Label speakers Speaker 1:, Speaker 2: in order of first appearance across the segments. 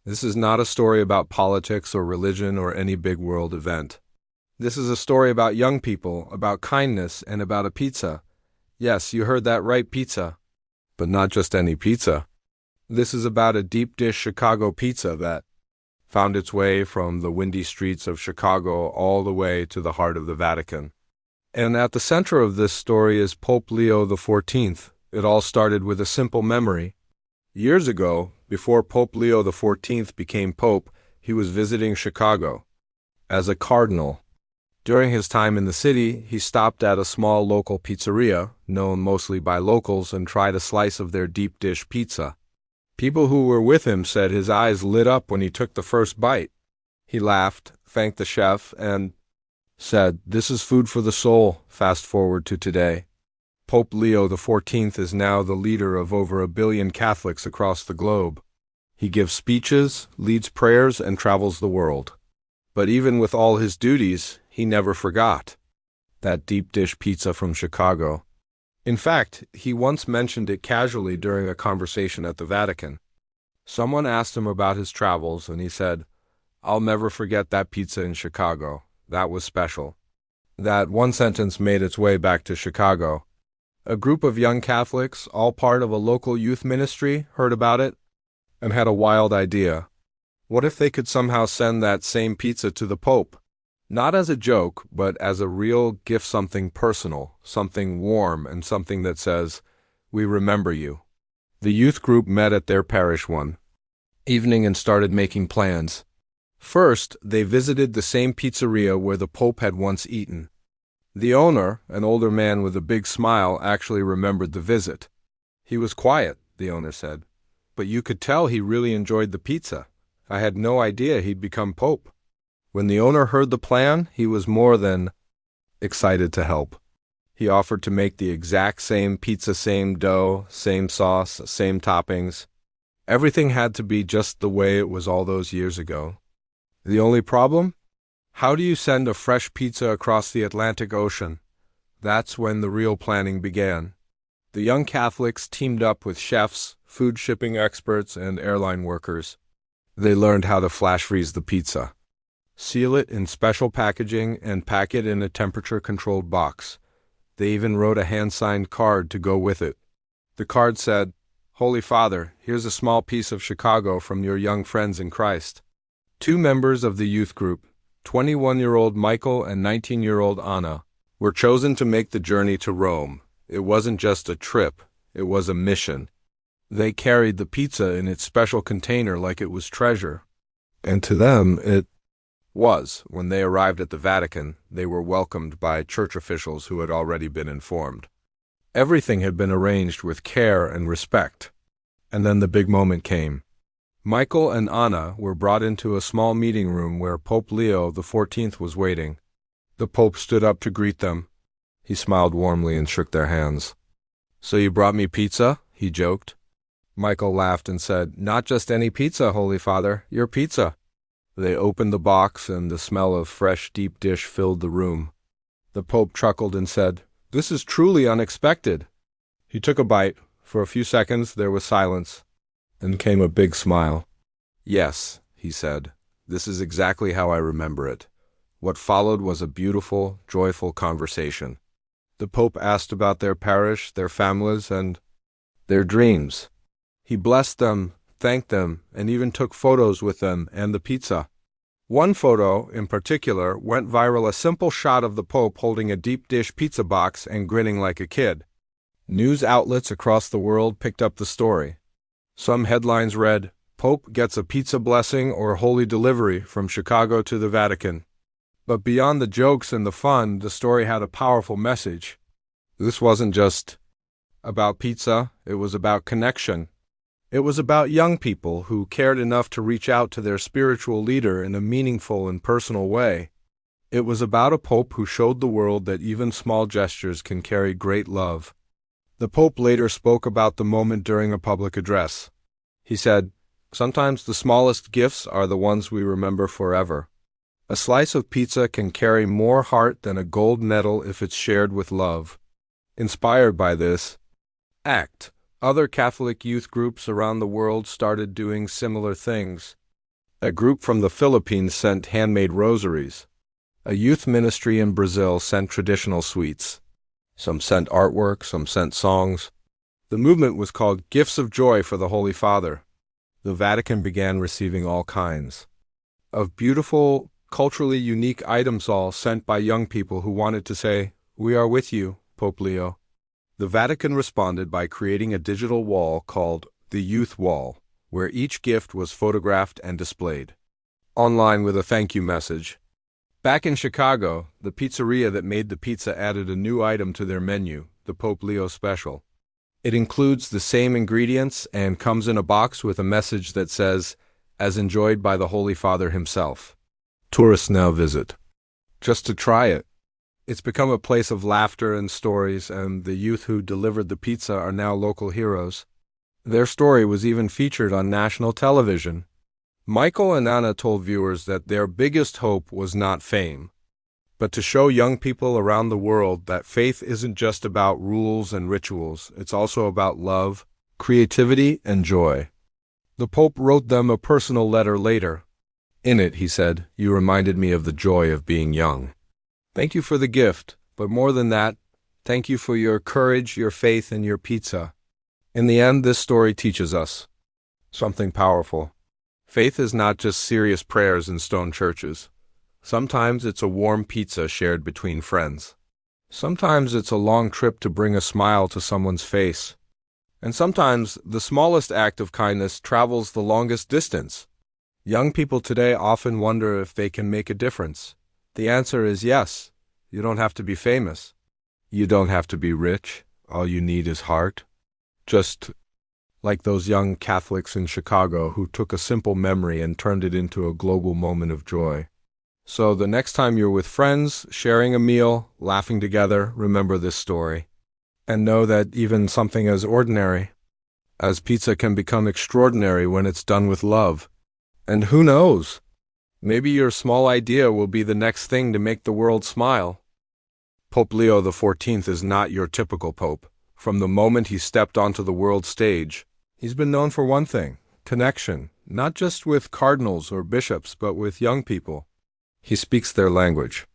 Speaker 1: This is not a story about politics or religion or any big world event. This is a story about young people, about kindness, and about a pizza. Yes, you heard that right, pizza. But not just any pizza. This is about a deep dish Chicago pizza that found its way from the windy streets of Chicago all the way to the heart of the Vatican. And at the center of this story is Pope Leo XIV. It all started with a simple memory. Years ago, before Pope Leo XIV became Pope, he was visiting Chicago as a cardinal. During his time in the city, he stopped at a small local pizzeria, known mostly by locals, and tried a slice of their deep dish pizza. People who were with him said his eyes lit up when he took the first bite. He laughed, thanked the chef, and said, "This is food for the soul." Fast forward to today. Pope Leo XIV is now the leader of over 1 billion Catholics across the globe. He gives speeches, leads prayers, and travels the world. But even with all his duties, he never forgot that deep dish pizza from Chicago. In fact, he once mentioned it casually during a conversation at the Vatican. Someone asked him about his travels, and he said, "I'll never forget that pizza in Chicago. That was special." That one sentence made its way back to Chicago. A group of young Catholics, all part of a local youth ministry, heard about it and had a wild idea. What if they could somehow send that same pizza to the Pope? Not as a joke, but as a real gift, something personal, something warm, and something that says, "We remember you." The youth group met at their parish one evening and started making plans. First, they visited the same pizzeria where the Pope had once eaten. The owner, an older man with a big smile, actually remembered the visit. "He was quiet," the owner said, "but you could tell he really enjoyed the pizza. I had no idea he'd become Pope." When the owner heard the plan, he was more than excited to help. He offered to make the exact same pizza, same dough, same sauce, same toppings. Everything had to be just the way it was all those years ago. The only problem? How do you send a fresh pizza across the Atlantic Ocean? That's when the real planning began. The young Catholics teamed up with chefs, food shipping experts, and airline workers. They learned how to flash freeze the pizza, seal it in special packaging, and pack it in a temperature-controlled box. They even wrote a hand-signed card to go with it. The card said, "Holy Father, here's a small piece of Chicago from your young friends in Christ." Two members of the youth group, 21-year-old Michael and 19-year-old Anna, were chosen to make the journey to Rome. It wasn't just a trip, it was a mission. They carried the pizza in its special container like it was treasure. And to them, it was. When they arrived at the Vatican, they were welcomed by church officials who had already been informed. Everything had been arranged with care and respect. And then the big moment came. Michael and Anna were brought into a small meeting room where Pope Leo XIV was waiting. The Pope stood up to greet them. He smiled warmly and shook their hands. "So you brought me pizza?" he joked. Michael laughed and said, "Not just any pizza, Holy Father, your pizza." They opened the box, and the smell of fresh deep dish filled the room. The Pope chuckled and said, "This is truly unexpected." He took a bite. For a few seconds there was silence. Then came a big smile. "Yes," he said, "this is exactly how I remember it." What followed was a beautiful, joyful conversation. The Pope asked about their parish, their families, and their dreams. He blessed them, thanked them, and even took photos with them and the pizza. One photo, in particular, went viral, a simple shot of the Pope holding a deep dish pizza box and grinning like a kid. News outlets across the world picked up the story. Some headlines read, "Pope gets a pizza blessing or holy delivery from Chicago to the Vatican." But beyond the jokes and the fun, the story had a powerful message. This wasn't just about pizza, it was about connection. It was about young people who cared enough to reach out to their spiritual leader in a meaningful and personal way. It was about a Pope who showed the world that even small gestures can carry great love. The Pope later spoke about the moment during a public address. He said, "Sometimes the smallest gifts are the ones we remember forever. A slice of pizza can carry more heart than a gold medal if it's shared with love." Inspired by this act, other Catholic youth groups around the world started doing similar things. A group from the Philippines sent handmade rosaries. A youth ministry in Brazil sent traditional sweets. Some sent artwork, some sent songs. The movement was called Gifts of Joy for the Holy Father. The Vatican began receiving all kinds of beautiful, culturally unique items, all sent by young people who wanted to say, "We are with you, Pope Leo." The Vatican responded by creating a digital wall called the Youth Wall, where each gift was photographed and displayed online with a thank you message. Back in Chicago, the pizzeria that made the pizza added a new item to their menu, the Pope Leo Special. It includes the same ingredients and comes in a box with a message that says, "As enjoyed by the Holy Father himself." Tourists now visit just to try it. It's become a place of laughter and stories, and the youth who delivered the pizza are now local heroes. Their story was even featured on national television. Michael and Anna told viewers that their biggest hope was not fame, but to show young people around the world that faith isn't just about rules and rituals, it's also about love, creativity, and joy. The Pope wrote them a personal letter later. In it, he said, "You reminded me of the joy of being young. Thank you for the gift, but more than that, thank you for your courage, your faith, and your pizza." In the end, this story teaches us something powerful. Faith is not just serious prayers in stone churches. Sometimes it's a warm pizza shared between friends. Sometimes it's a long trip to bring a smile to someone's face. And sometimes the smallest act of kindness travels the longest distance. Young people today often wonder if they can make a difference. The answer is yes. You don't have to be famous. You don't have to be rich. All you need is heart. Just like those young Catholics in Chicago who took a simple memory and turned it into a global moment of joy. So the next time you're with friends, sharing a meal, laughing together, remember this story. And know that even something as ordinary as pizza can become extraordinary when it's done with love. And who knows? Maybe your small idea will be the next thing to make the world smile. Pope Leo XIV is not your typical pope. From the moment he stepped onto the world stage, he's been known for one thing: connection, not just with cardinals or bishops, but with young people. He speaks their language.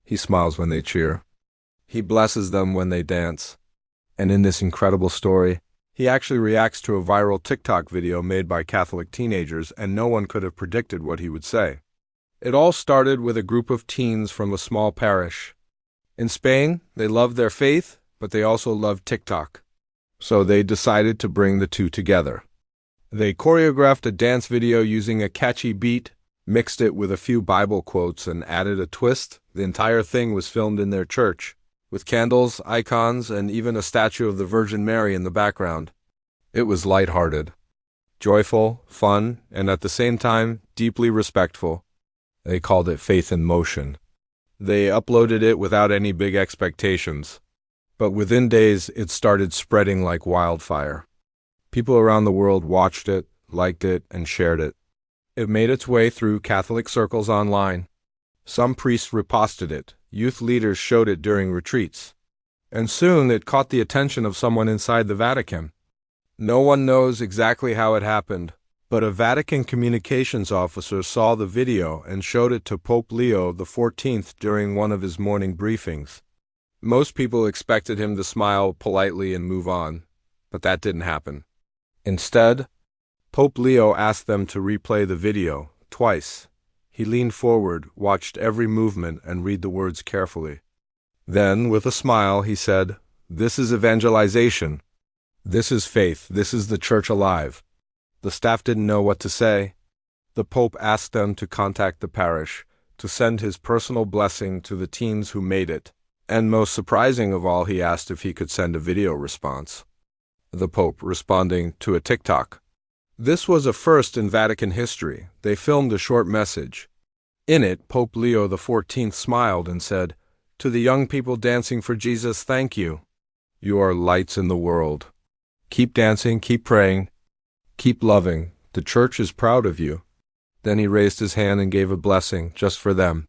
Speaker 1: He smiles when they cheer. He blesses them when they dance. And in this incredible story, he actually reacts to a viral TikTok video made by Catholic teenagers, and no one could have predicted what he would say. It all started with a group of teens from a small parish. In Spain, they loved their faith, but they also loved TikTok. So they decided to bring the two together. They choreographed a dance video using a catchy beat, mixed it with a few Bible quotes, and added a twist. The entire thing was filmed in their church, with candles, icons, and even a statue of the Virgin Mary in the background. It was lighthearted, joyful, fun, and at the same time, deeply respectful. They called it Faith in Motion. They uploaded it without any big expectations. But within days, it started spreading like wildfire. People around the world watched it, liked it, and shared it. It made its way through Catholic circles online. Some priests reposted it. Youth leaders showed it during retreats. And soon it caught the attention of someone inside the Vatican. No one knows exactly how it happened, but a Vatican communications officer saw the video and showed it to Pope Leo XIV during one of his morning briefings. Most people expected him to smile politely and move on, but that didn't happen. Instead, Pope Leo asked them to replay the video twice. He leaned forward, watched every movement, and read the words carefully. Then, with a smile, he said, "This is evangelization. This is faith. This is the church alive." The staff didn't know what to say. The Pope asked them to contact the parish, to send his personal blessing to the teens who made it. And most surprising of all, he asked if he could send a video response. The Pope responding to a TikTok. This was a first in Vatican history. They filmed a short message. In it, Pope Leo XIV smiled and said, "To the young people dancing for Jesus, thank you. You are lights in the world. Keep dancing, keep praying, keep loving. The church is proud of you." Then he raised his hand and gave a blessing just for them.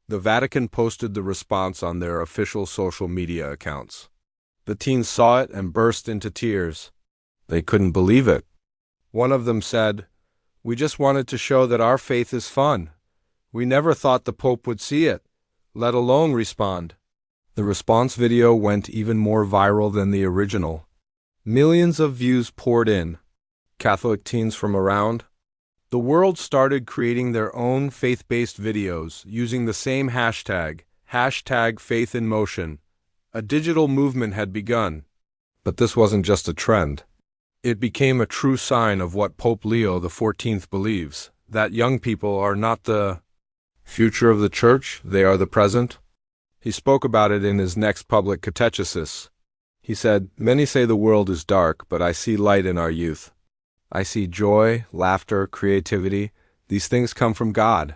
Speaker 1: The Vatican posted the response on their official social media accounts. The teens saw it and burst into tears. They couldn't believe it. One of them said, We just wanted to show that our faith is fun. We never thought the Pope would see it, let alone respond." The response video went even more viral than the original. Millions of views poured in. Catholic teens from around the world started creating their own faith-based videos using the same hashtag, #FaithInMotion. A digital movement had begun. But this wasn't just a trend. It became a true sign of what Pope Leo XIV believes, that young people are not the future of the Church, they are the present. He spoke about it in his next public catechesis. He said, "Many say the world is dark, but I see light in our youth. I see joy, laughter, creativity. These things come from God.